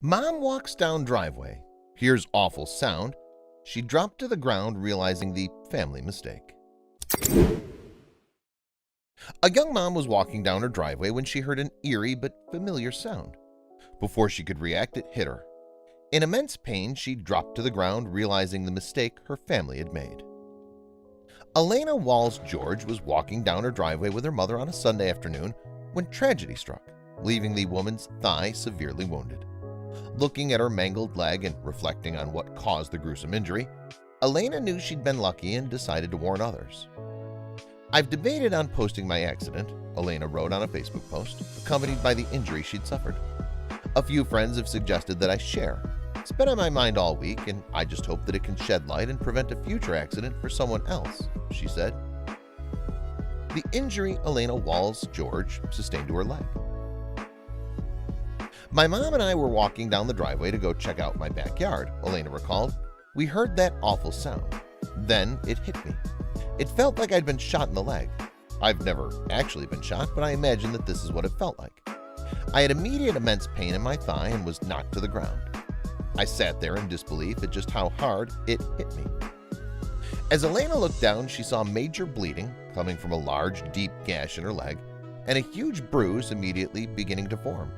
Mom walks down driveway, hears awful sound. She dropped to the ground, realizing the family mistake. A young mom was walking down her driveway when she heard an eerie but familiar sound. Before she could react, it hit her. In immense pain, she dropped to the ground, realizing the mistake her family had made. Elena Walls George was walking down her driveway with her mother on a Sunday afternoon when tragedy struck, leaving the woman's thigh severely wounded. Looking at her mangled leg and reflecting on what caused the gruesome injury, Elena knew she'd been lucky and decided to warn others. "I've debated on posting my accident," Elena wrote on a Facebook post, accompanied by the injury she'd suffered. "A few friends have suggested that I share. It's been on my mind all week, and I just hope that it can shed light and prevent a future accident for someone else," she said. The injury Elena Walls George sustained to her leg. "My mom and I were walking down the driveway to go check out my backyard," Elena recalled. "We heard that awful sound. Then it hit me. It felt like I'd been shot in the leg. I've never actually been shot, but I imagine that this is what it felt like. I had immediate immense pain in my thigh and was knocked to the ground. I sat there in disbelief at just how hard it hit me." As Elena looked down, she saw major bleeding coming from a large, deep gash in her leg and a huge bruise immediately beginning to form.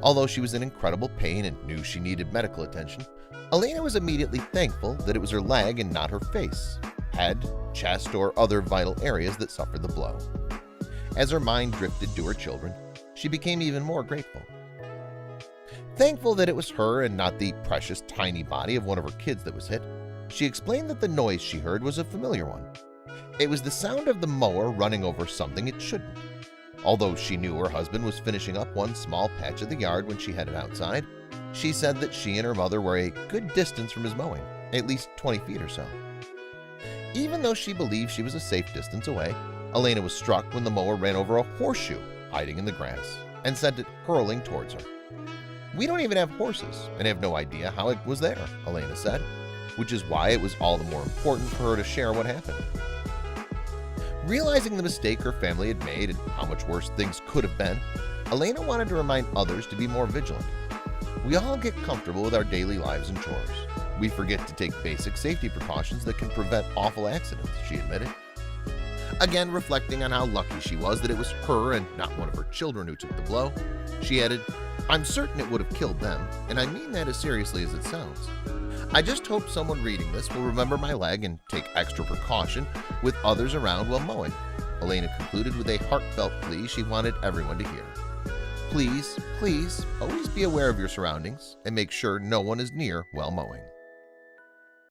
Although she was in incredible pain and knew she needed medical attention, Elena was immediately thankful that it was her leg and not her face, head, chest, or other vital areas that suffered the blow. As her mind drifted to her children, she became even more grateful. Thankful that it was her and not the precious tiny body of one of her kids that was hit, she explained that the noise she heard was a familiar one. It was the sound of the mower running over something it shouldn't. Although she knew her husband was finishing up one small patch of the yard when she headed outside, she said that she and her mother were a good distance from his mowing, at least 20 feet or so. Even though she believed she was a safe distance away, Elena was struck when the mower ran over a horseshoe hiding in the grass and sent it hurling towards her. "We don't even have horses and have no idea how it was there," Elena said, which is why it was all the more important for her to share what happened. Realizing the mistake her family had made and how much worse things could have been, Elena wanted to remind others to be more vigilant. "We all get comfortable with our daily lives and chores. We forget to take basic safety precautions that can prevent awful accidents," she admitted. Again, reflecting on how lucky she was that it was her and not one of her children who took the blow, she added, "I'm certain it would have killed them, and I mean that as seriously as it sounds. I just hope someone reading this will remember my leg and take extra precaution with others around while mowing," Elena concluded with a heartfelt plea she wanted everyone to hear. "Please, please, always be aware of your surroundings and make sure no one is near while mowing."